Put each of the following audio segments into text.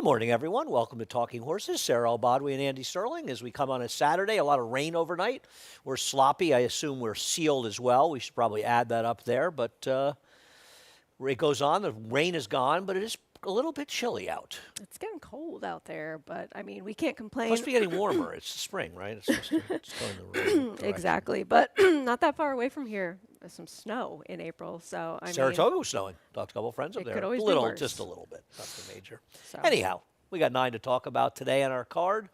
Good morning, everyone. Welcome to Talking Horses. Sarah Albadwi and Andy Sterling. As we come on a Saturday, a lot of rain overnight. We're sloppy. I assume we're sealed as well. We should probably add that up there. But it goes on. The rain is gone, but it is a little bit chilly out. It's getting cold out there, but I mean, we can't complain. Must be getting warmer. It's spring, right? It's supposed to, it's going the right direction. Exactly, but not that far away from here. There's some snow in April, so I mean, Saratoga was snowing. Talked to a couple of friends up it there. could always A be little, worse. just a little bit. Nothing major. So. Anyhow, we got 9 to talk about today on our card.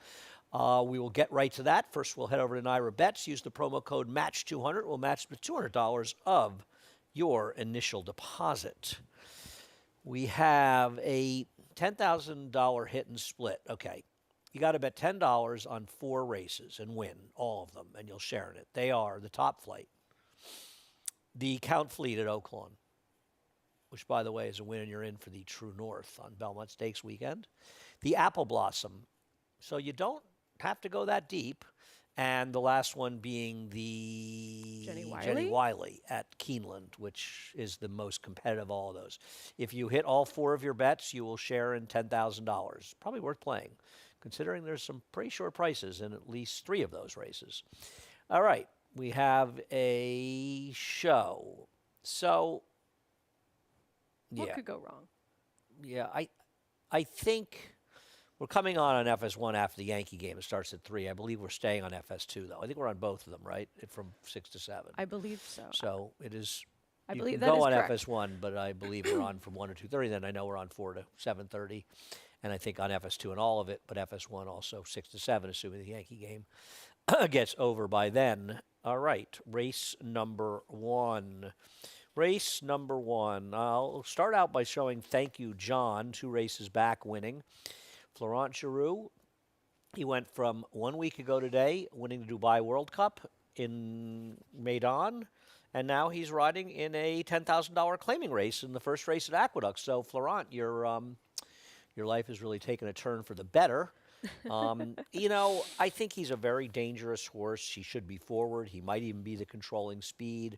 We will get right to that. First, we'll head over to Naira Bets. Use the promo code MATCH200. We'll match with $200 of your initial deposit. We have a $10,000 hit and split. Okay. You got to bet $10 on 4 races and win all of them, and you'll share in it. They are the Top Flight, the Count Fleet at Oaklawn, which, by the way, is a win and you're in for the True North on Belmont Stakes weekend. The Apple Blossom. So you don't have to go that deep. And the last one being the Jenny Wiley at Keeneland, which is the most competitive of all of those. If you hit all 4 of your bets, you will share in $10,000. Probably worth playing, considering there's some pretty short prices in at least 3 of those races. All right, we have a show. So, What could go wrong? Yeah, I think we're coming on FS1 after the Yankee game. It starts at 3. I believe we're staying on FS2, though. I think we're on both of them, right? From 6 to 7. I believe so. So it is. I You believe can that go is on correct. FS1, but I believe we're on from 1 to 2:30. Then I know we're on 4 to 7:30, and I think on FS2 and all of it, but FS1 also 6 to 7, assuming the Yankee game gets over by then. All right, race number 1. Race number 1. I'll start out by showing Thank You, John, 2 races back winning. Florent Giroux, he went from 1 week ago today, winning the Dubai World Cup in Maidan, and now he's riding in a $10,000 claiming race in the first race at Aqueduct. So, Florent, your life has really taken a turn for the better. I think he's a very dangerous horse. He should be forward. He might even be the controlling speed.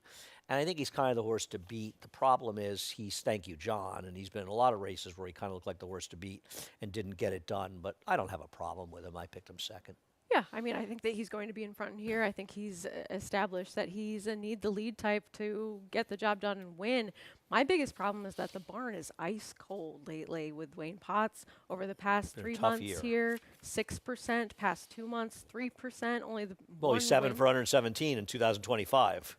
And I think he's kind of the horse to beat. The problem is he's Thank You, John, and he's been in a lot of races where he kind of looked like the horse to beat and didn't get it done. But I don't have a problem with him. I picked him second. Yeah, I mean, I think that he's going to be in front here. I think he's established that he's a need the lead type to get the job done and win. My biggest problem is that the barn is ice cold lately with Wayne Potts over the past Been a 3 tough months year. here, 6%, past 2 months, 3%, only the Well, one he's 7 win. for 117 in 2025.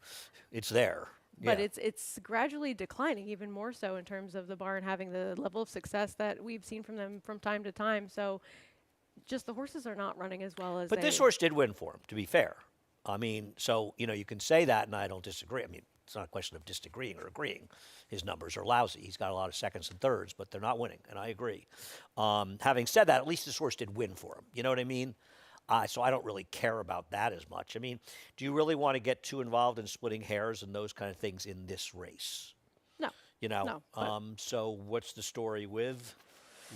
It's there. But Yeah. it's gradually declining, even more so in terms of the barn having the level of success that we've seen from them from time to time. So just the horses are not running as well as But this they- horse did win for him, to be fair. I mean, so, you can say that, and I don't disagree. I mean, it's not a question of disagreeing or agreeing. His numbers are lousy. He's got a lot of seconds and thirds, but they're not winning, and I agree. Having said that, at least this horse did win for him. You know what I mean? So I don't really care about that as much. I mean, do you really want to get too involved in splitting hairs and those kind of things in this race? No. No, but- So what's the story with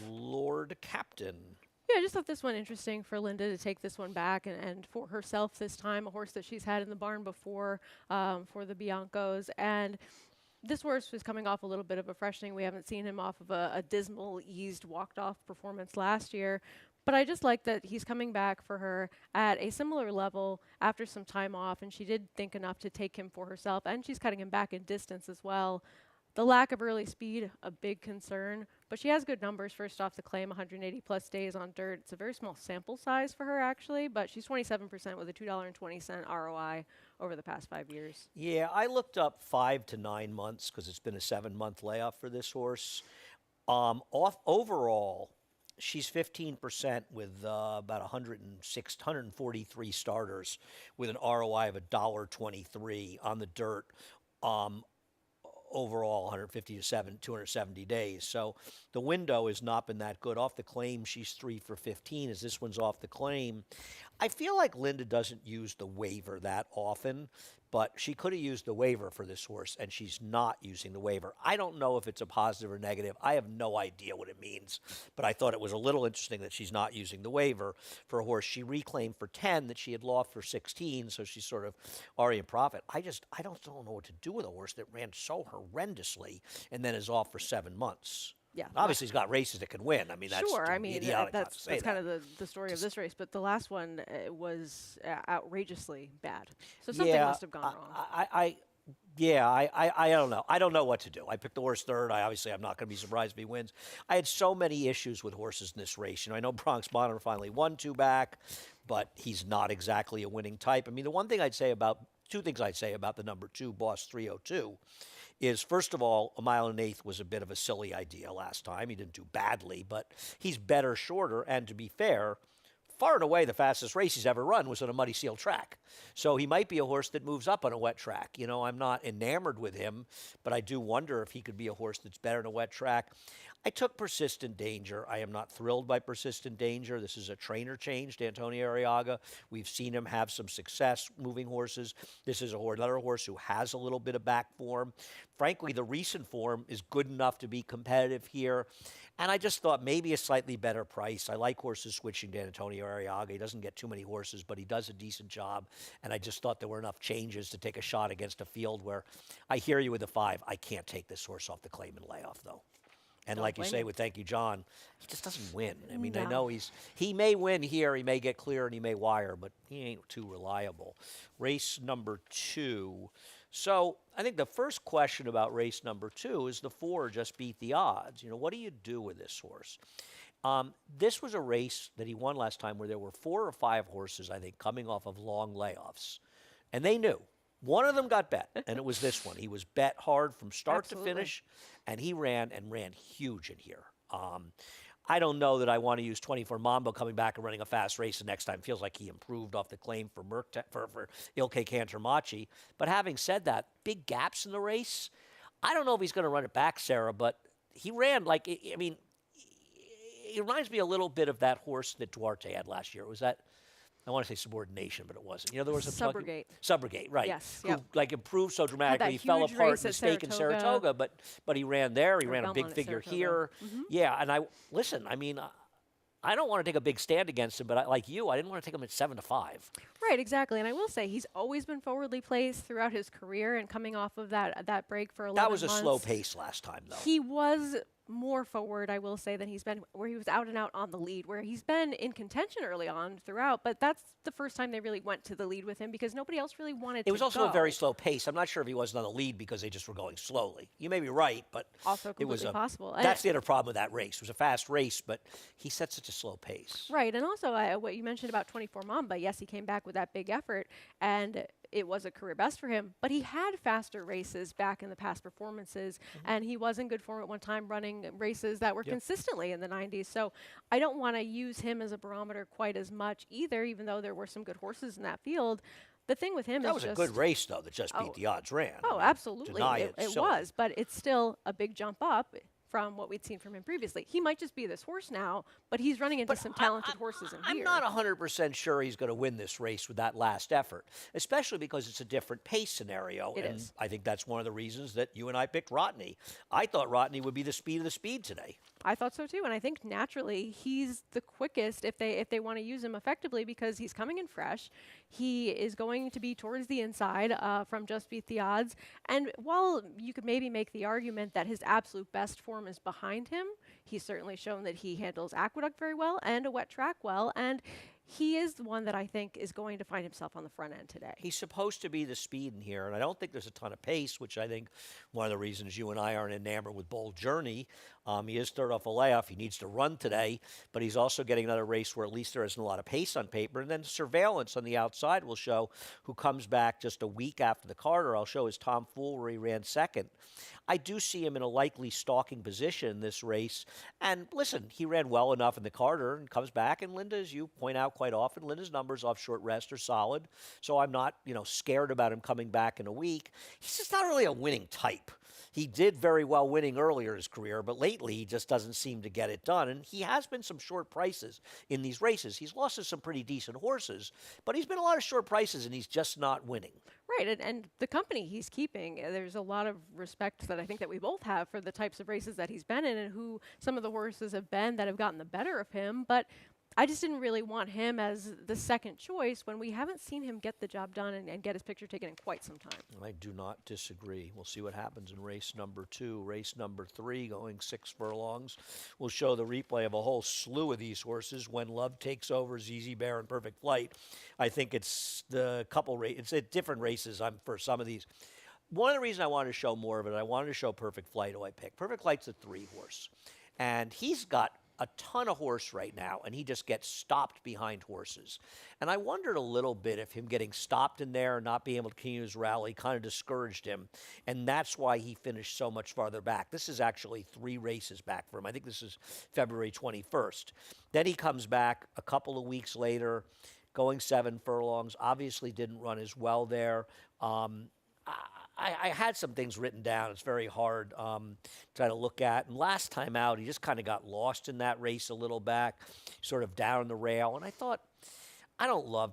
Lord Captain? Yeah, I just thought this one interesting for Linda to take this one back and for herself this time, a horse that she's had in the barn before for the Biancos. And this horse was coming off a little bit of a freshening. We haven't seen him off of a dismal, eased, walked-off performance last year. But I just like that he's coming back for her at a similar level after some time off, and she did think enough to take him for herself, and she's cutting him back in distance as well. The lack of early speed, a big concern, but she has good numbers first off the claim, 180 plus days on dirt. It's a very small sample size for her actually, but she's 27% with a $2.20 ROI over the past 5 years. Yeah, I looked up 5 to 9 months because it's been a 7-month layoff for this horse. Overall, she's 15% with about 143 starters with an ROI of $1.23 on the dirt. Overall, 150 to 270 days. So the window has not been that good. Off the claim, she's 3 for 15. As this one's off the claim, I feel like Linda doesn't use the waiver that often, but she could have used the waiver for this horse, and she's not using the waiver. I don't know if it's a positive or negative. I have no idea what it means, but I thought it was a little interesting that she's not using the waiver for a horse she reclaimed for 10 that she had lost for 16, so she's sort of already in profit. I don't know what to do with a horse that ran so horrendously and then is off for 7 months. Yeah. Obviously, he's got races that can win. I mean, that's Sure. I it'd be mean, idiotic not to that's say that's kind that. of the story of this race. But the last one was outrageously bad. So something Yeah, must have gone wrong. yeah, I don't know. I don't know what to do. I picked the horse third. I'm not going to be surprised if he wins. I had so many issues with horses in this race. I know Bronx Bonner finally won 2 back, but he's not exactly a winning type. I mean, two things I'd say about the number 2, Boss 302, is first of all, a mile and an eighth was a bit of a silly idea last time. He didn't do badly, but he's better shorter. And to be fair, far and away the fastest race he's ever run was on a muddy seal track. So he might be a horse that moves up on a wet track. I'm not enamored with him, but I do wonder if he could be a horse that's better on a wet track. I took Persistent Danger. I am not thrilled by Persistent Danger. This is a trainer change to Antonio Arriaga. We've seen him have some success moving horses. This is another horse who has a little bit of back form. Frankly, the recent form is good enough to be competitive here. And I just thought maybe a slightly better price. I like horses switching to Antonio Arriaga. He doesn't get too many horses, but he does a decent job. And I just thought there were enough changes to take a shot against a field where I hear you with the 5. I can't take this horse off the claim and layoff, though. And Don't like you blame say you. with Thank You, John, he just doesn't win. I mean, I No. know he may win here, he may get clear, and he may wire, but he ain't too reliable. Race number 2. So I think the first question about race number 2 is the 4 just beat the odds. What do you do with this horse? This was a race that he won last time where there were 4 or 5 horses, I think, coming off of long layoffs. And they knew. One of them got bet, and it was this one. He was bet hard from start Absolutely. to finish, and he ran huge in here. I don't know that I want to use 24 Mambo coming back and running a fast race the next time. Feels like he improved off the claim for for Ilke Cantermachi. But having said that, big gaps in the race. I don't know if he's going to run it back, Sarah, but he ran he reminds me a little bit of that horse that Duarte had last year. Was that? I want to say Subordination, but it wasn't. There was a Subrogate. Subrogate, right? Yes, Who yep. improved so dramatically, he fell huge apart race in the at stake in Saratoga, but he ran there. He Or ran a big Belmont at figure Saratoga. here. Yeah, and I don't want to take a big stand against him, but like you, I didn't want to take him at 7-5. Right, exactly. And I will say he's always been forwardly placed throughout his career, and coming off of that break for 11 That was a months, slow pace last time, though. He was more forward, I will say, than he's been where he was out and out on the lead, where he's been in contention early on throughout, but that's the first time they really went to the lead with him because nobody else really wanted to It was also go. a very slow pace. I'm not sure if he wasn't on the lead because they just were going slowly. You may be right, but Also it was completely possible. That's the other problem with that race. It was a fast race, but he set such a slow pace. Right, and also what you mentioned about 24 Mamba, yes, he came back with that big effort, and it was a career best for him, but he had faster races back in the past performances, and he was in good form at one time running races that were consistently in the 90s. So I don't want to use him as a barometer quite as much either, even though there were some good horses in that field. The thing with him That is was a just good race, though, that just beat the odds ran. I Oh, mean, absolutely. deny It silly. was, but it's still a big jump up from what we'd seen from him previously. He might just be this horse now, but he's running into some talented horses in I'm here. not 100% sure he's going to win this race with that last effort, especially because it's a different pace scenario. It and is. I think that's one of the reasons that you and I picked Rodney. I thought Rodney would be the speed of the speed today. I thought so too, and I think naturally he's the quickest if they want to use him effectively because he's coming in fresh. He is going to be towards the inside from Just Beat the Odds, and while you could maybe make the argument that his absolute best form is behind him, he's certainly shown that he handles Aqueduct very well and a wet track well, and he is the one that I think is going to find himself on the front end today. He's supposed to be the speed in here, and I don't think there's a ton of pace, which I think one of the reasons you and I aren't enamored with Bold Journey. He is third off a layoff. He needs to run today, but he's also getting another race where at least there isn't a lot of pace on paper. And then Surveillance on the outside will show who comes back just a week after the Carter. I'll show his Tom Fool where he ran second. I do see him in a likely stalking position in this race. And listen, he ran well enough in the Carter and comes back. And Linda, as you point out quite often, Linda's numbers off short rest are solid. So I'm not, scared about him coming back in a week. He's just not really a winning type. He did very well winning earlier in his career, but lately he just doesn't seem to get it done. And he has been some short prices in these races. He's lost to some pretty decent horses, but he's been a lot of short prices and he's just not winning. Right, and the company he's keeping, there's a lot of respect that I think that we both have for the types of races that he's been in and who some of the horses have been that have gotten the better of him. But I just didn't really want him as the second choice when we haven't seen him get the job done and get his picture taken in quite some time. I do not disagree. We'll see what happens in race number 2. Race number 3, going 6 furlongs. We'll show the replay of a whole slew of these horses. When Love Takes Over, ZZ Bear, and Perfect Flight. I think it's the couple it's at different races for some of these. One of the reasons I wanted to show more of it, I wanted to show Perfect Flight, who I picked. Perfect Flight's a 3 horse. And he's got a ton of horse right now, and he just gets stopped behind horses. And I wondered a little bit if him getting stopped in there and not being able to continue his rally kind of discouraged him, and that's why he finished so much farther back. This is actually 3 races back for him. I think this is February 21st. Then he comes back a couple of weeks later, going 7 furlongs. Obviously didn't run as well there. I had some things written down. It's very hard to try to look at. And last time out, he just kind of got lost in that race a little back, sort of down the rail. And I thought, I don't love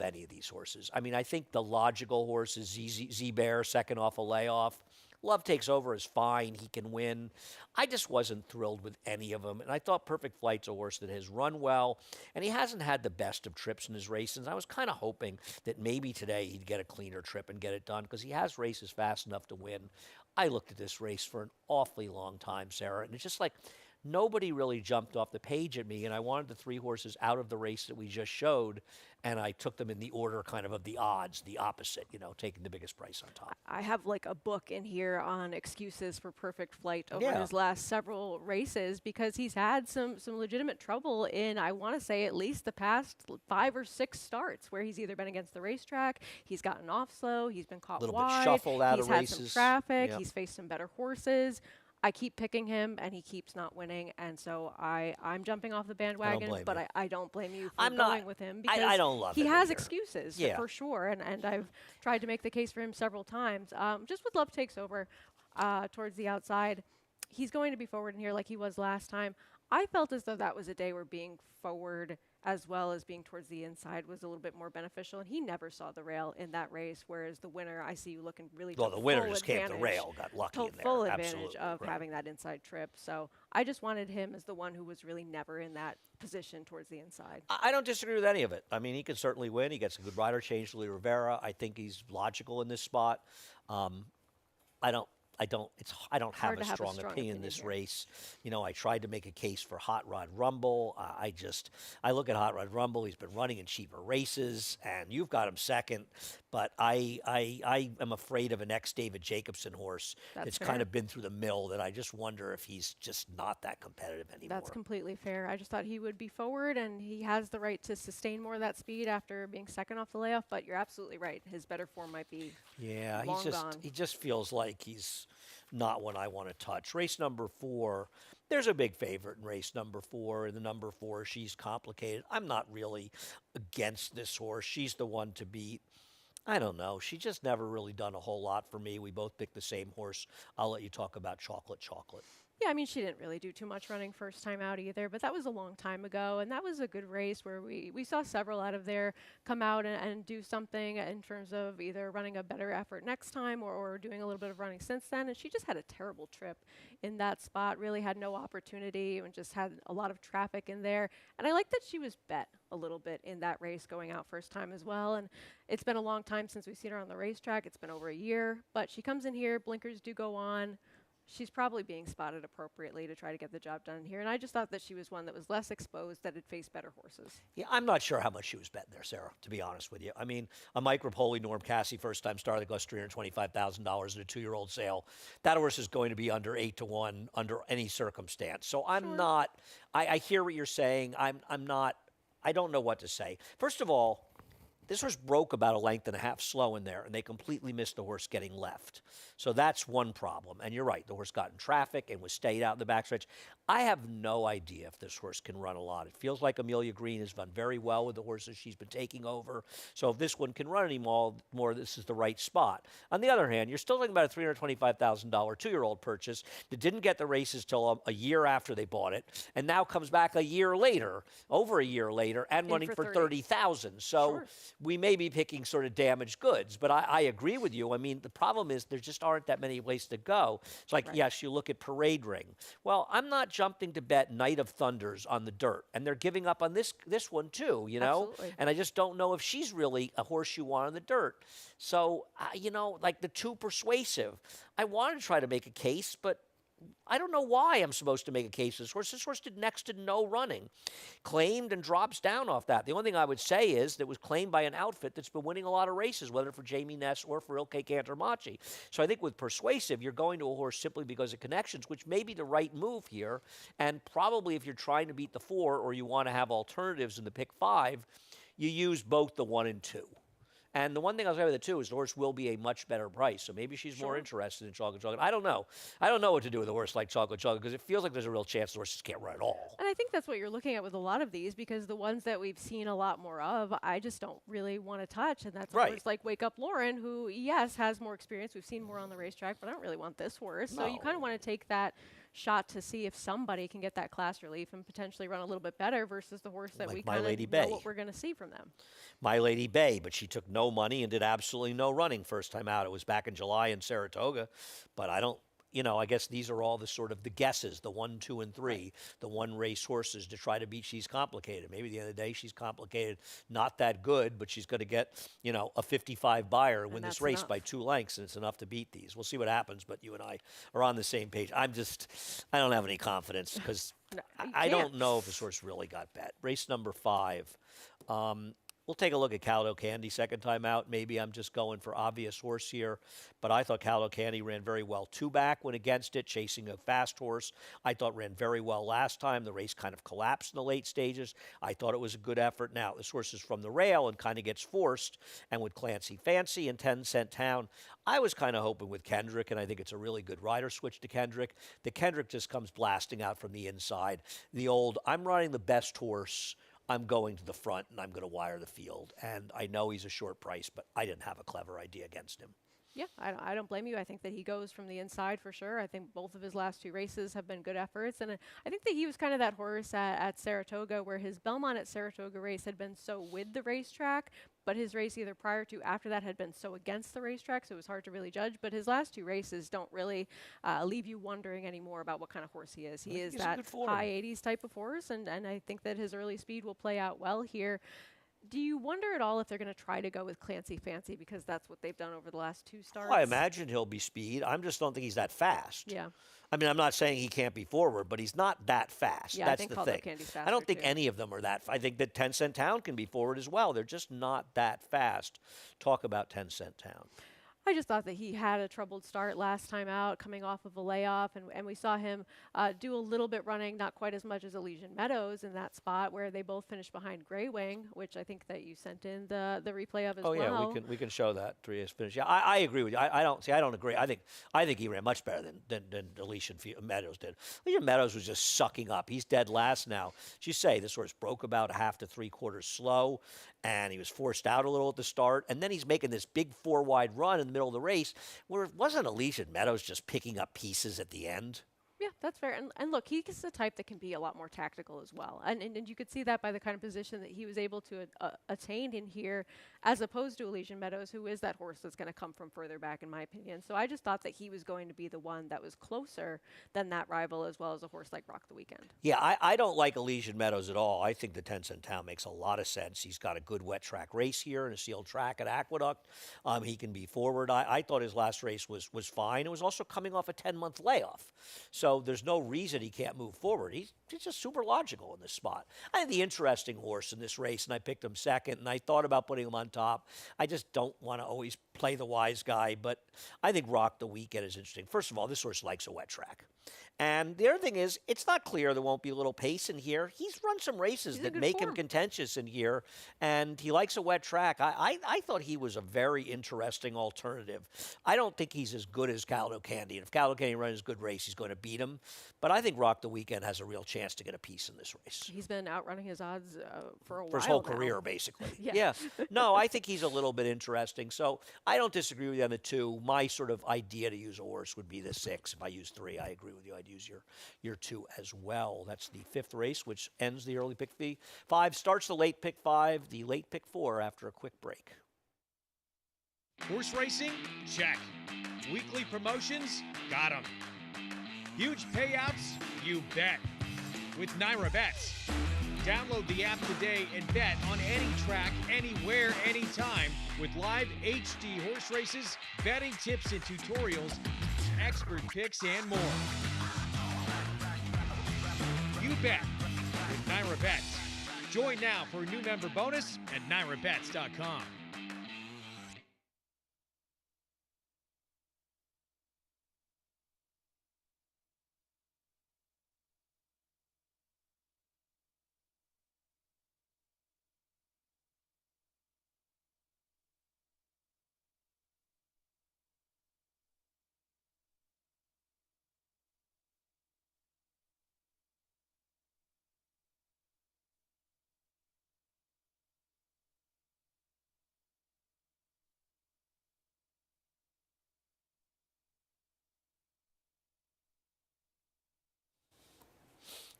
any of these horses. I mean, I think the logical horse is Z Bear, second off a layoff. Love Takes Over is fine. He can win. I just wasn't thrilled with any of them. And I thought Perfect Flight's a horse that has run well, and he hasn't had the best of trips in his races. I was kind of hoping that maybe today he'd get a cleaner trip and get it done because he has races fast enough to win. I looked at this race for an awfully long time, Sarah, and it's just like nobody really jumped off the page at me, and I wanted the 3 horses out of the race that we just showed, and I took them in the order kind of the odds, the opposite, taking the biggest price on top. I have like a book in here on excuses for Perfect Flight over his last several races because he's had some legitimate trouble in, I want to say, at least the past 5 or 6 starts where he's either been against the racetrack, he's gotten off slow, he's been caught little wide, bit shuffled out he's of had races. some traffic, Yep. he's faced some better horses. I keep picking him, and he keeps not winning, and so I'm jumping off the bandwagon, blame but you. I don't blame you for I'm going not- with him I because don't love he him has either. excuses Yeah. for sure, and I've tried to make the case for him several times. Just with Love Takes Over towards the outside, he's going to be forward in here like he was last time. I felt as though that was a day where being forward as well as being towards the inside was a little bit more beneficial, and he never saw the rail in that race, whereas the winner, I see you looking really Well, took the winner full just came to the advantage- rail, got lucky took in there. full advantage Absolutely. of Right. having that inside trip. So I just wanted him as the one who was really never in that position towards the inside. I don't disagree with any of it. I mean, he can certainly win. He gets a good rider change to Lee Rivera. I think he's logical in this spot. I don't have Hard a to have a strong strong opinion in opinion this here. race. I tried to make a case for Hot Rod Rumble. I look at Hot Rod Rumble. He's been running in cheaper races, and you've got him second. But I am afraid of an ex-David Jacobson horse That's kind fair. of been through the mill that I just wonder if he's just not that competitive anymore. That's completely fair. I just thought he would be forward, and he has the right to sustain more of that speed after being second off the layoff. But you're absolutely right. His better form might be Yeah, long gone. he just feels like he's not one I want to touch. Race number 4, there's a big favorite in race number 4. In the number 4, She's Complicated. I'm not really against this horse. She's the one to beat. I don't know. She just never really done a whole lot for me. We both picked the same horse. I'll let you talk about Chocolate. Yeah, I mean, she didn't really do too much running first time out either, but that was a long time ago, and that was a good race where we saw several out of there come out and do something in terms of either running a better effort next time or doing a little bit of running since then, and she just had a terrible trip in that spot, really had no opportunity and just had a lot of traffic in there, and I like that she was bet a little bit in that race going out first time as well, and it's been a long time since we've seen her on the racetrack. It's been over a year, but she comes in here, blinkers do go on. She's probably being spotted appropriately to try to get the job done here. And I just thought that she was one that was less exposed, that had faced better horses. Yeah, I'm not sure how much she was betting there, Sarah, to be honest with you. I mean, a Mike Rapoli, Norm Cassie, first-time star that costs $325,000 in a 2-year-old sale, that horse is going to be under 8-1 under any circumstance. So I'm not – I hear what you're saying. I don't know what to say. First of all, this horse broke about a length and a half slow in there, and they completely missed the horse getting left. So that's one problem. And you're right, the horse got in traffic and was stayed out in the backstretch. I have no idea if this horse can run a lot. It feels like Amelia Green has done very well with the horses she's been taking over. So if this one can run any more, this is the right spot. On the other hand, you're still talking about a $325,000 2-year-old purchase that didn't get the races till a year after they bought it, and now comes back a year later, over a year later, and In running for for 30. $30,000. So Sure. we may be picking sort of damaged goods. But I agree with you. I mean, the problem is there just aren't that many ways to go. It's like, yes, you look at Parade Ring. Well, I'm not jumping to bet Night of Thunders on the dirt, and they're giving up on this one too, you know. Absolutely. And I just don't know if she's really a horse you want on the dirt. So, like the Too Persuasive, I want to try to make a case, but I don't know why I'm supposed to make a case for this horse. This horse did next to no running. Claimed and drops down off that. The only thing I would say is that it was claimed by an outfit that's been winning a lot of races, whether for Jamie Ness or for Ilke Cantermachi. So I think with Persuasive, you're going to a horse simply because of connections, which may be the right move here. And probably if you're trying to beat the 4 or you want to have alternatives in the pick 5, you use both the 1 and 2. And the one thing I'll say with it, too, is the horse will be a much better price. So maybe she's more interested in Chocolate Chocolate. I don't know. I don't know what to do with a horse like Chocolate Chocolate because it feels like there's a real chance the horse just can't run at all. And I think that's what you're looking at with a lot of these, because the ones that we've seen a lot more of, I just don't really want to touch. And that's a horse like Wake Up Lauren, who, yes, has more experience. We've seen more on the racetrack, but I don't really want this horse. So you kind of want to take that shot to see if somebody can get that class relief and potentially run a little bit better versus the horse that Like we My kind Lady of know Bay. what we're going to see from them. My Lady Bay, but she took no money and did absolutely no running first time out. It was back in July in Saratoga, but I don't, I guess these are all the sort of the guesses, the 1, 2, and 3, the one race horses to try to beat She's Complicated. Maybe at the end of the day, She's Complicated, not that good, but she's going to get, a 55 buyer and win this race by 2 lengths, and it's enough to beat these. We'll see what happens, but you and I are on the same page. I don't have any confidence because I don't know if this horse really got bet. Race number 5. We'll take a look at Caldo Candy second time out. Maybe I'm just going for obvious horse here, but I thought Caldo Candy ran very well 2 back, went against it, chasing a fast horse. I thought ran very well last time. The race kind of collapsed in the late stages. I thought it was a good effort. Now, this horse is from the rail and kind of gets forced, and with Clancy Fancy and 10 Cent Town, I was kind of hoping with Kendrick, and I think it's a really good rider switch to Kendrick. The Kendrick just comes blasting out from the inside. The old, I'm riding the best horse, I'm going to the front and I'm going to wire the field. And I know he's a short price, but I didn't have a clever idea against him. Yeah, I don't blame you. I think that he goes from the inside for sure. I think both of his last 2 races have been good efforts. And I think that he was kind of that horse at Saratoga, where his Belmont at Saratoga race had been so with the racetrack, but his race either prior to after that had been so against the racetrack, so it was hard to really judge. But his last 2 races don't really leave you wondering anymore about what kind of horse he is. He is that high 80s type of horse, and I think that his early speed will play out well here. Do you wonder at all if they're going to try to go with Clancy Fancy, because that's what they've done over the last 2 starts? Well, I imagine he'll be speed. I just don't think he's that fast. Yeah. I mean, I'm not saying he can't be forward, but he's not that fast. Yeah, That's I think the thing. Candy's faster I don't think too. any of them are that. I think that 10 Cent Town can be forward as well. They're just not that fast. Talk about 10 Cent Town. I just thought that he had a troubled start last time out, coming off of a layoff, and we saw him do a little bit running, not quite as much as Elysian Meadows in that spot where they both finished behind Grey Wing, which I think that you sent in the replay of as well. Oh yeah, we can show that 3 years finish. Yeah, I agree with you. I don't agree. I think he ran much better than Elysian Meadows did. Elysian Meadows was just sucking up. He's dead last now. As you say, this horse broke about 1/2 to 3/4 slow, and he was forced out a little at the start, and then he's making this big 4-wide run in the middle of the race where it wasn't Elysian Meadows just picking up pieces at the end. Yeah, that's fair. And look, he's the type that can be a lot more tactical as well. And you could see that by the kind of position that he was able to attain in here, as opposed to Elysian Meadows, who is that horse that's going to come from further back, in my opinion. So I just thought that he was going to be the one that was closer than that rival, as well as a horse like Rock the Weekend. Yeah, I don't like Elysian Meadows at all. I think the 10 Cent Town makes a lot of sense. He's got a good wet track race here and a sealed track at Aqueduct. He can be forward. I thought his last race was fine. It was also coming off a 10-month layoff. So there's no reason he can't move forward. He's just super logical in this spot. I had the interesting horse in this race, and I picked him second, and I thought about putting him on top. I just don't want to always play the wise guy, but I think Rock the Weekend is interesting. First of all, this horse likes a wet track. And the other thing is, it's not clear there won't be a little pace in here. He's run some races that make him contentious in here, and he likes a wet track. I thought he was a very interesting alternative. I don't think he's as good as Caldo Candy, and if Caldo Candy runs a good race, he's going to beat him. him. But I think Rock the Weekend has a real chance to get a piece in this race. He's been outrunning his odds for a while For his whole now. career, basically. Yeah. No, I think he's a little bit interesting. So I don't disagree with you on the 2. My sort of idea to use a horse would be the 6. If I use 3, I agree with you. I'd use your 2 as well. That's the 5th race, which ends the early pick 5, starts the late pick 5, the late pick 4 after a quick break. Horse racing? Check. Weekly promotions? Got 'em. Huge payouts? You bet. With Naira Bets. Download the app today and bet on any track, anywhere, anytime with live HD horse races, betting tips and tutorials, expert picks, and more. You bet with Naira Bets. Join now for a new member bonus at NairaBets.com.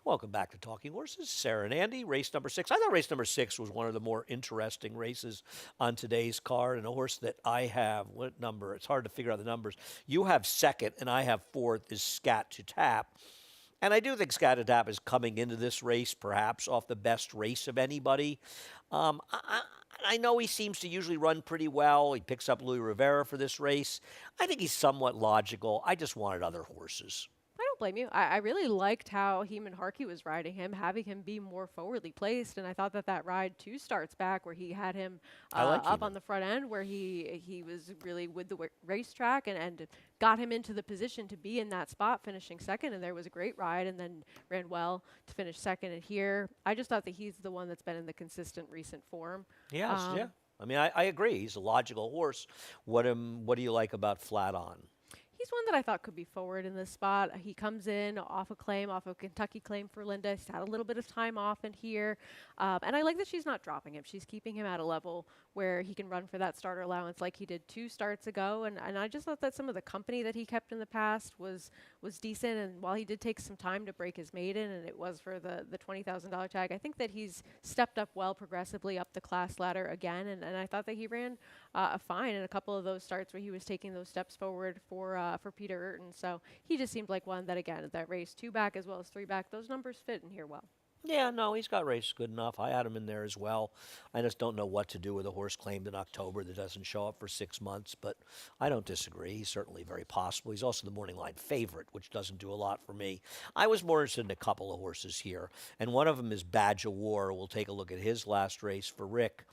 Welcome back to Talking Horses. Sarah and Andy, race number 6. I thought race number 6 was one of the more interesting races on today's card, and a horse that I have, what number? It's hard to figure out the numbers. You have 2nd, and I have 4th, is Scat to Tap. And I do think Scat to Tap is coming into this race perhaps off the best race of anybody. I know he seems to usually run pretty well. He picks up Louis Rivera for this race. I think he's somewhat logical. I just wanted other horses. I don't blame you. I really liked how Heeman Harkey was riding him, having him be more forwardly placed, and I thought that ride 2 starts back where he had him I like up Heeman. on the front end, where he was really with the racetrack and got him into the position to be in that spot, finishing 2nd, and there was a great ride, and then ran well to finish 2nd. And here, I just thought that he's the one that's been in the consistent recent form. Yes, yeah. I mean, I agree. He's a logical horse. What do you like about Flat On? He's one that I thought could be forward in this spot. He comes in off a Kentucky claim for Linda. He's had a little bit of time off in here. And I like that she's not dropping him. She's keeping him at a level where he can run for that starter allowance like he did 2 starts ago. And I just thought that some of the company that he kept in the past was decent. And while he did take some time to break his maiden, and it was for the $20,000 tag, I think that he's stepped up well progressively up the class ladder again. And I thought that he ran fine in a couple of those starts where he was taking those steps forward for Peter Urton. So he just seemed like one that, again, at that race 2 back as well as 3 back, those numbers fit in here well. Yeah, no, he's got race good enough. I had him in there as well. I just don't know what to do with a horse claimed in October that doesn't show up for 6 months, but I don't disagree. He's certainly very possible. He's also the morning line favorite, which doesn't do a lot for me. I was more interested in a couple of horses here, and one of them is Badge of War. We'll take a look at his last race for Rick.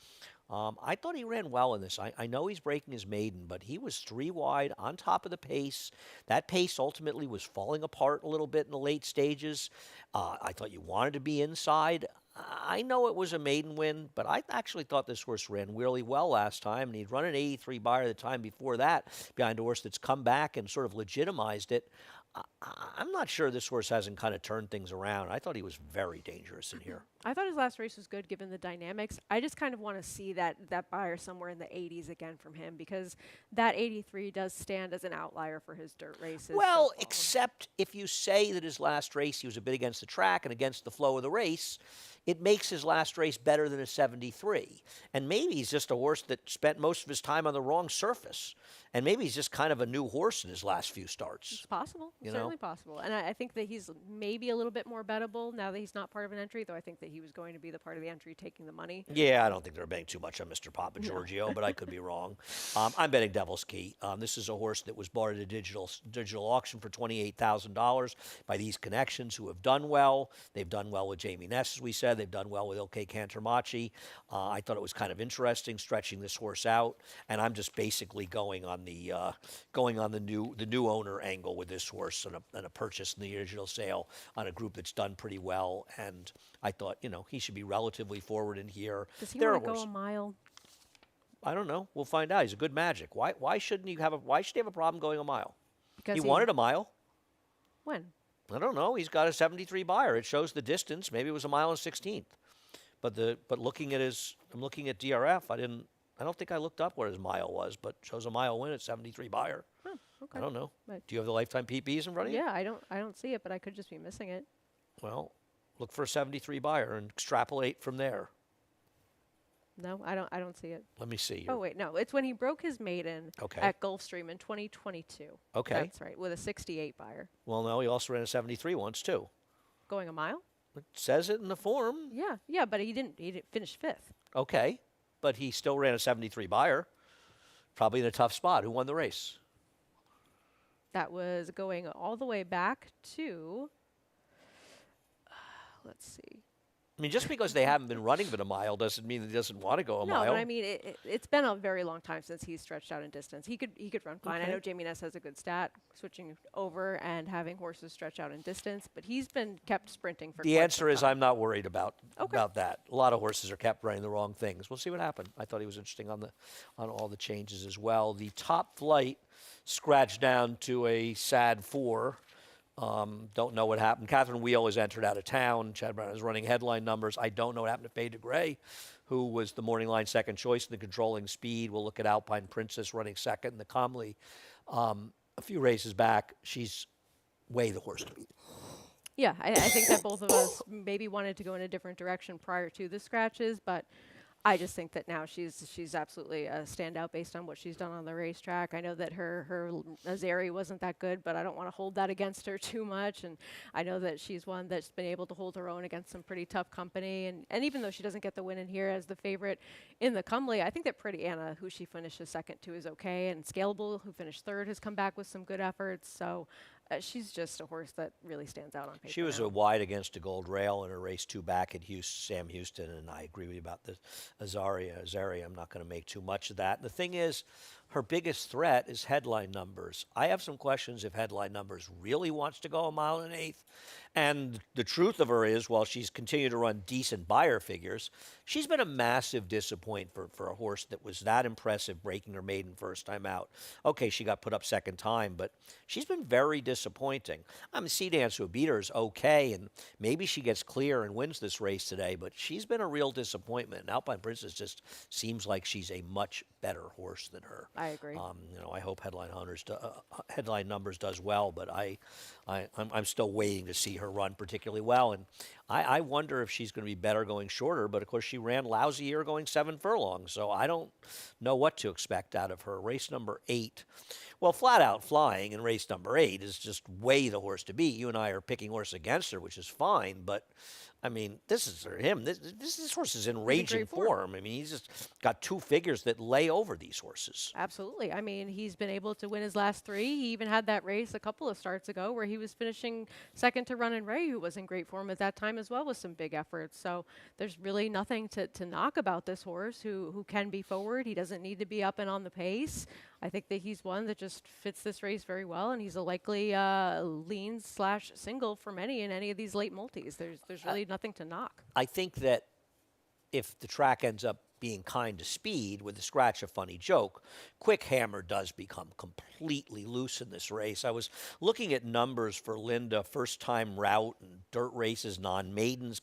I thought he ran well in this. I know he's breaking his maiden, but he was 3 wide on top of the pace. That pace ultimately was falling apart a little bit in the late stages. I thought you wanted to be inside. I know it was a maiden win, but I actually thought this horse ran really well last time, and he'd run an 83 Beyer the time before that behind a horse that's come back and sort of legitimized it. I'm not sure this horse hasn't kind of turned things around. I thought he was very dangerous in here. I thought his last race was good given the dynamics. I just kind of want to see that Beyer somewhere in the 80s again from him, because that 83 does stand as an outlier for his dirt races. Well, so far. except if you say that his last race he was a bit against the track and against the flow of the race, it makes his last race better than a 73. And maybe he's just a horse that spent most of his time on the wrong surface. And maybe he's just kind of a new horse in his last few starts. It's possible. You Certainly know? possible. And I think that he's maybe a little bit more bettable now that he's not part of an entry, though I think that he was going to be the part of the entry taking the money. Yeah, I don't think they're betting too much on Mr. Papa Giorgio, but I could be wrong. I'm betting Devil's Key. This is a horse that was bought at a digital auction for $28,000 by these connections who have done well. They've done well with Jamie Ness, as we said. They've done well with Ilkay Cantermachi. I thought it was kind of interesting stretching this horse out, and I'm just basically going on the new owner angle with this horse and a purchase in the original sale on a group that's done pretty well. And I thought, he should be relatively forward in here. Does he There want are to go horses- a mile? I don't know. We'll find out. He's a good magic. Why should he have a problem going a mile? Because He wanted a mile. When? I don't know. He's got a 73 buyer. It shows the distance. Maybe it was a mile and 16th. But looking at I'm looking at DRF. I don't think I looked up what his mile was, but shows a mile win at 73 buyer. Oh, okay. I don't know. But Do you have the lifetime PPs in front of you? yeah, I don't see it, but I could just be missing it. Well, look for a 73 buyer and extrapolate from there. No, I don't see it. Let me see. Oh wait, no, it's when he broke his maiden Okay. at Gulfstream in 2022. Okay. That's right, with a 68 buyer. Well, no, he also ran a 73 once too. Going a mile? It says it in the form. Yeah, but he didn't finish 5th. Okay, but he still ran a 73 buyer. Probably in a tough spot. Who won the race? That was going all the way back to let's see. I mean, just because they haven't been running but a mile doesn't mean that he doesn't want to go a No, mile. but I mean, it's been a very long time since he's stretched out in distance. He could run fine. I Okay. know Jamie Ness has a good stat, switching over and having horses stretch out in distance, but he's been kept sprinting for The quite answer some is time. I'm not worried about Okay. that. A lot of horses are kept running the wrong things. We'll see what happens. I thought he was interesting on all the changes as well. The Top Flight scratched down to a sad 4. Don't know what happened. Catherine Wheel is entered out of town. Chad Brown is running headline numbers. I don't know what happened to Fade to Gray, who was the morning line second choice in the controlling speed. We'll look at Alpine Princess running second in the Comley. A few races back, she's way the horse to beat. Yeah, I think that both of us maybe wanted to go in a different direction prior to the scratches, but I just think that now she's absolutely a standout based on what she's done on the racetrack. I know that her Azeri wasn't that good, but I don't want to hold that against her too much. And I know that she's one that's been able to hold her own against some pretty tough company. And even though she doesn't get the win in here as the favorite in the Comley, I think that Pretty Anna, who she finishes second to, is okay. And Scalable, who finished third, has come back with some good efforts. So she's just a horse that really stands out on paper. She was now. a wide against a gold rail in a race 2 back at Sam Houston, and I agree with you about the Azari. I'm not going to make too much of that. The thing is, her biggest threat is headline numbers. I have some questions if headline numbers really wants to go a mile and an eighth. And the truth of her is, while she's continued to run decent buyer figures, she's been a massive disappointment for a horse that was that impressive breaking her maiden first time out. Okay, she got put up second time, but she's been very disappointing. I mean, Sea Dance, who beat her, is okay, and maybe she gets clear and wins this race today, but she's been a real disappointment. And Alpine Princess just seems like she's a much better horse than her. I agree. I hope headline numbers does well, but I'm still waiting to see her run particularly well, and I wonder if she's going to be better going shorter. But of course, she ran lousy here going 7 furlongs, so I don't know what to expect out of her. Race number 8, well, Flat Out Flying in race number 8 is just way the horse to beat. You and I are picking horse against her, which is fine, but I mean, this is for him. This horse is in raging great form. form. I mean, he's just got 2 figures that lay over these horses. Absolutely. I mean, he's been able to win his last 3. He even had that race a couple of starts ago where he was finishing second to Runnin' Ray, who was in great form at that time as well with some big efforts. So there's really nothing to knock about this horse who can be forward. He doesn't need to be up and on the pace. I think that he's one that just fits this race very well, and he's a likely lean/single for many in any of these late multis. There's really nothing to knock. I think that if the track ends up being kind to speed with the scratch a funny joke, Quick Hammer does become completely loose in this race. I was looking at numbers for Linda, first time route and dirt races, non-maidens,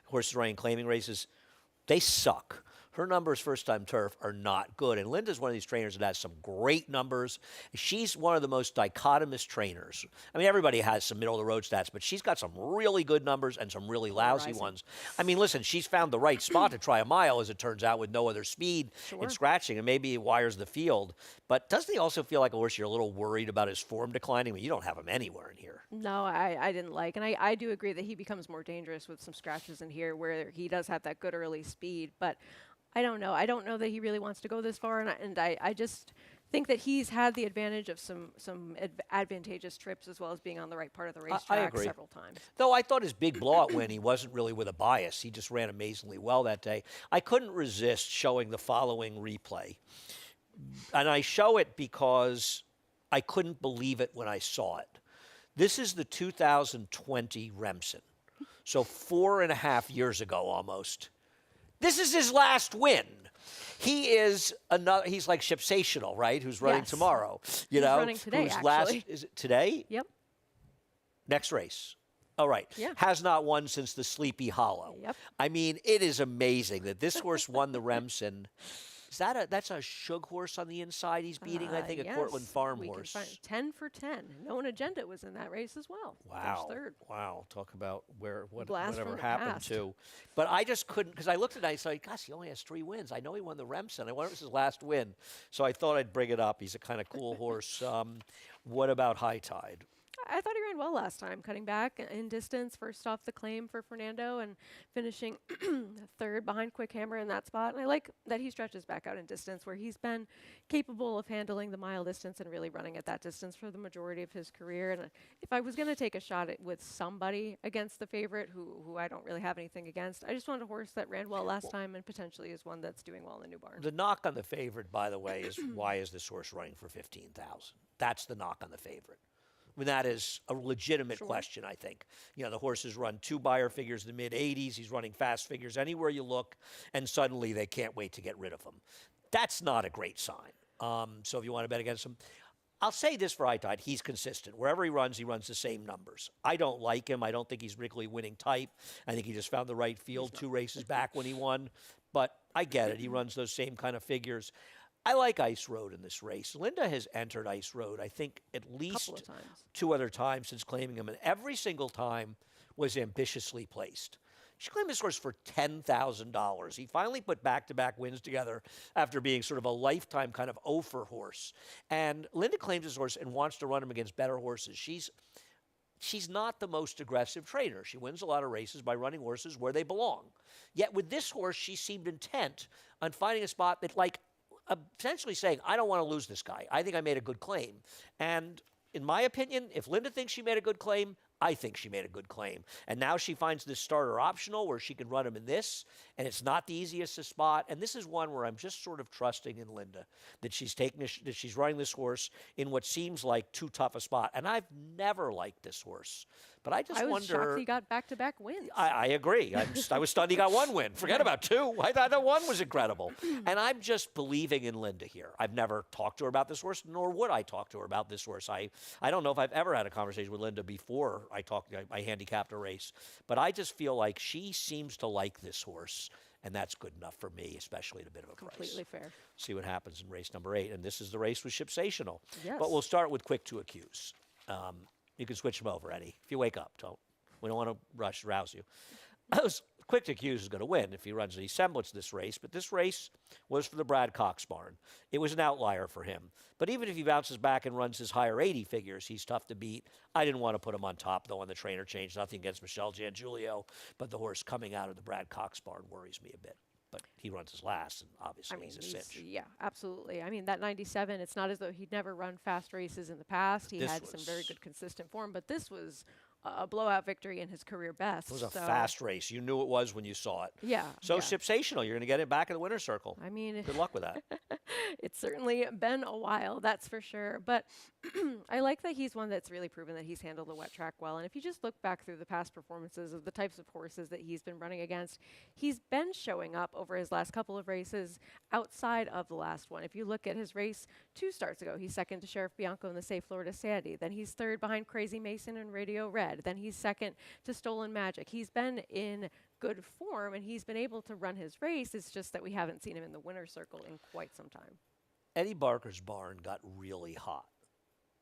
horses running claiming races. They suck. Her numbers first time turf are not good. And Linda's one of these trainers that has some great numbers. She's one of the most dichotomous trainers. I mean, everybody has some middle of the road stats, but she's got some really good numbers and some really lousy ones. I mean, listen, she's found the right spot to try a mile, as it turns out, with no other speed in scratching, and maybe it wires the field. But doesn't he also feel like a horse you're a little worried about his form declining? I mean, you don't have him anywhere in here. No, I didn't like. And I do agree that he becomes more dangerous with some scratches in here where he does have that good early speed. But I don't know. I don't know that he really wants to go this far, and I just think that he's had the advantage of some advantageous trips as well as being on the right part of the racetrack several times. Though I thought his big blowout win, he wasn't really with a bias. He just ran amazingly well that day. I couldn't resist showing the following replay. And I show it because I couldn't believe it when I saw it. This is the 2020 Remsen. So 4.5 years ago almost. This is his last win. He is another. He's like Shipsational, right? Who's running tomorrow? He's running today, who's actually. Is it today? Yep. Next race. All right. Yeah. Has not won since the Sleepy Hollow. Yep. I mean, it is amazing that this horse won the Remsen. That's a Shug horse on the inside he's beating, I think, a Cortland yes, Farm we can horse. find 10 for 10. Noah Agenda was in that race as well. Wow. Finished third. Wow. Talk about Blast whatever from the happened past. to. But I just couldn't, because I looked at it and I said, gosh, he only has 3 wins. I know he won the Remsen. I wonder if it was his last win. So I thought I'd bring it up. He's a kind of cool horse. What about High Tide? I thought he ran well last time, cutting back in distance, first off the claim for Fernando and finishing third behind Quick Hammer in that spot. And I like that he stretches back out in distance where he's been capable of handling the mile distance and really running at that distance for the majority of his career. And if I was going to take a shot with somebody against the favorite who I don't really have anything against, I just wanted a horse that ran well last time and potentially is one that's doing well in the new barn. The knock on the favorite, by the way, is why is this horse running for 15,000? That's the knock on the favorite. I mean, that is a legitimate question, I think. You know, the horse has run 2 buyer figures in the mid-80s. He's running fast figures anywhere you look, and suddenly they can't wait to get rid of him. That's not a great sign. So if you want to bet against him, I'll say this for High Tide. He's consistent. Wherever he runs the same numbers. I don't like him. I don't think he's particularly winning type. I think he just found the right field 2 races back when he won. But I get it. He runs those same kind of figures. I like Ice Road in this race. Linda has entered Ice Road, I think, at least Couple of times. 2 other times since claiming him, and every single time was ambitiously placed. She claimed this horse for $10,000. He finally put back-to-back wins together after being sort of a lifetime kind of ofer horse. And Linda claims this horse and wants to run him against better horses. She's not the most aggressive trainer. She wins a lot of races by running horses where they belong. Yet with this horse, she seemed intent on finding a spot that, like, essentially saying, I don't want to lose this guy. I think I made a good claim. And in my opinion, if Linda thinks she made a good claim, I think she made a good claim. And now she finds this starter optional where she can run him in this, and it's not the easiest to spot. And this is one where I'm just sort of trusting in Linda that she's that she's running this horse in what seems like too tough a spot. And I've never liked this horse. But I just I was wonder. shocked he got back-to-back wins. I agree. I was stunned he got 1 win. Forget about 2. I thought that 1 was incredible. And I'm just believing in Linda here. I've never talked to her about this horse, nor would I talk to her about this horse. I don't know if I've ever had a conversation with Linda before I handicapped a race. But I just feel like she seems to like this horse. And that's good enough for me, especially at a bit of a price. Completely fair. See what happens in race number 8. And this is the race with Shipsational. Yes. But we'll start with Quick to Accuse. You can switch them over, Eddie. If you wake up, we don't want to rouse you. Quick to Accuse is going to win if he runs any semblance of this race, but this race was for the Brad Cox barn. It was an outlier for him. But even if he bounces back and runs his higher 80 figures, he's tough to beat. I didn't want to put him on top, though, on the trainer change. Nothing against Michelle Giangulio, but the horse coming out of the Brad Cox barn worries me a bit. But he runs his last, and obviously he's a cinch. Yeah, absolutely. I mean, that 97, it's not as though he'd never run fast races in the past. He This had some very was- good consistent form, but this was a blowout victory in his career best. It was a so fast race. You knew it was when you saw it. Yeah. So yeah. Shipsational, you're going to get it back in the winner's circle. I mean, Good luck with that. it's certainly been a while, that's for sure. But I like that he's one that's really proven that he's handled the wet track well. And if you just look back through the past performances of the types of horses that he's been running against, he's been showing up over his last couple of races outside of the last one. If you look at his race 2 starts ago, he's second to Sheriff Bianco in the Safe Florida Sandy. Then he's third behind Crazy Mason and Radio Red. Then he's second to Stolen Magic. He's been in good form, and he's been able to run his race. It's just that we haven't seen him in the winner's circle in quite some time. Eddie Barker's barn got really hot.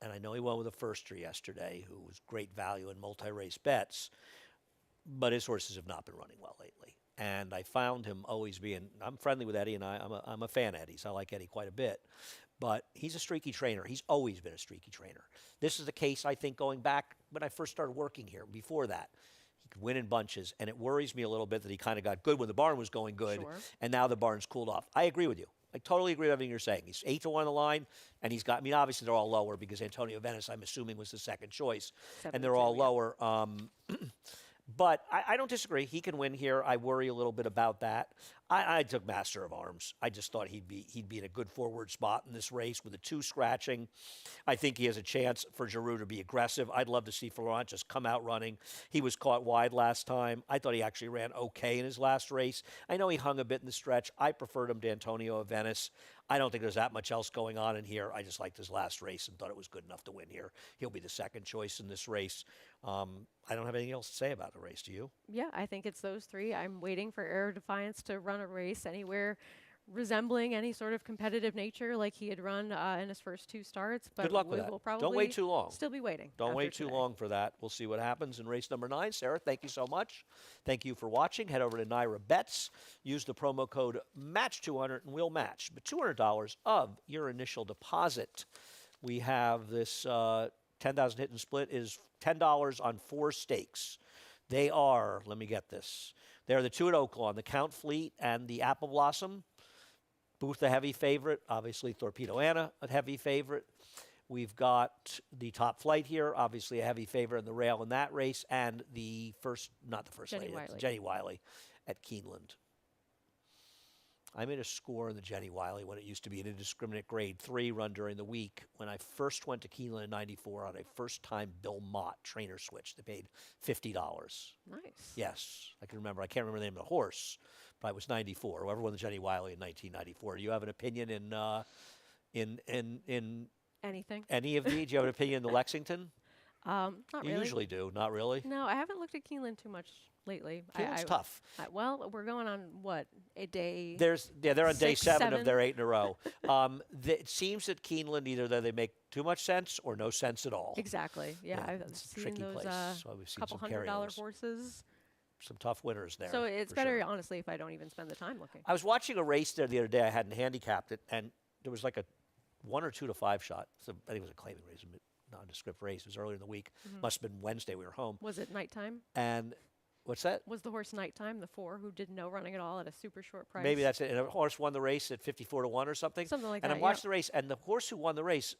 And I know he won with a firster yesterday, who was great value in multi-race bets, but his horses have not been running well lately. And I found him always being, I'm friendly with Eddie, and I'm a fan of Eddie's. I like Eddie quite a bit. But he's a streaky trainer. He's always been a streaky trainer. This is the case, I think, going back when I first started working here. Before that, he could win in bunches, and it worries me a little bit that he kind of got good when the barn was going good, Sure. and now the barn's cooled off. I agree with you. I totally agree with everything you're saying. He's 8-1 on the line, and he's got, I mean, obviously they're all lower because Antonio Venice, I'm assuming, was the second choice, and they're 7-2, all yeah. lower. But I don't disagree. He can win here. I worry a little bit about that. I took Master of Arms. I just thought he'd be in a good forward spot in this race with the 2 scratching. I think he has a chance for Giroux to be aggressive. I'd love to see Florent just come out running. He was caught wide last time. I thought he actually ran okay in his last race. I know he hung a bit in the stretch. I preferred him to Antonio of Venice. I don't think there's that much else going on in here. I just liked his last race and thought it was good enough to win here. He'll be the second choice in this race. I don't have anything else to say about the race. Do you? Yeah, I think it's those 3. I'm waiting for Air Defiance to run a race anywhere resembling any sort of competitive nature like he had run in his first 2 starts. But Good luck we with that. will probably Don't wait too long. still be waiting. Don't after wait too today. long for that. We'll see what happens in race number 9. Sarah, thank you so much. Thank you for watching. Head over to Naira Bets. Use the promo code MATCH200 and we'll match but $200 of your initial deposit. We have this 10,000 hit and split is $10 on 4 stakes. They are, let me get this. They're the 2 at Oaklawn, the Count Fleet and the Apple Blossom. Booth, a heavy favorite. Obviously, Torpedo Anna, a heavy favorite. We've got the Top Flight here, obviously a heavy favorite in the rail in that race, and the first, not the first Jenny lady, Wiley. Jenny Wiley at Keeneland. I made a score in the Jenny Wiley when it used to be an indiscriminate grade 3 run during the week. When I first went to Keeneland in '94 on a first-time Bill Mott trainer switch, they paid $50. Nice. Yes, I can remember. I can't remember the name of the horse, but it was '94. Whoever won the Jenny Wiley in 1994. Do you have an opinion in Anything? any of these? Do you have an opinion in the Lexington? Not You really. usually do. Not really. No, I haven't looked at Keeneland too much lately. Keeneland's tough. Well, we're going on what, a day? They're on day 6, 7 of 7. their 8 in a row. It seems that Keeneland either that they make too much sense or no sense at all. Exactly. Yeah, I've it's a seen tricky those place. So we've seen couple some $100 carry-overs. horses. Some tough winners there. So it's for better, sure. honestly, if I don't even spend the time looking. I was watching a race there the other day. I hadn't handicapped it, and there was like a 1 or 2 to 5 shot. So I think it was a claiming race, a nondescript race. It was earlier in the week. Must have been Wednesday. We were home. Was it nighttime? And what's that? Was the horse nighttime, the 4, who did no running at all at a super short price? Maybe that's it. And a horse won the race at 54 to 1 or something. Something like and that, I watched yep. the race, and the horse who won the race,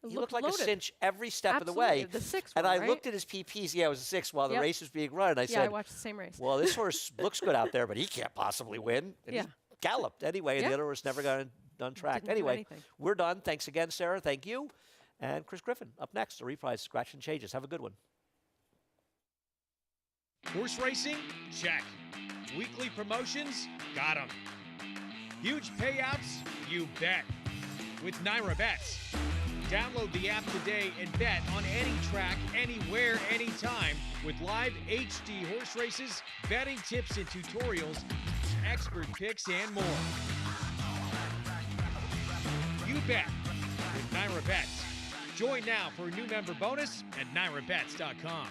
he looked like loaded. a cinch every step of the Absolutely. way. The 6 and one, I right? looked at his PPs. Yeah, it was a 6 while the Yep. race was being run. And I Yeah, I said, watched the same race. well, this horse looks good out there, but he can't possibly win. And Yeah. he galloped anyway, and Yeah. the other horse never got untracked. Didn't do Anyway, anything. we're done. Thanks again, Sarah. Thank you. And Chris Griffin up next, the reprise Scratch and Changes. Have a good one. Horse racing? Check. Weekly promotions? Got 'em. Huge payouts? You bet. With Naira Bets. Download the app today and bet on any track, anywhere, anytime with live HD horse races, betting tips and tutorials, expert picks, and more. You bet with Naira Bets. Join now for a new member bonus at NairaBets.com.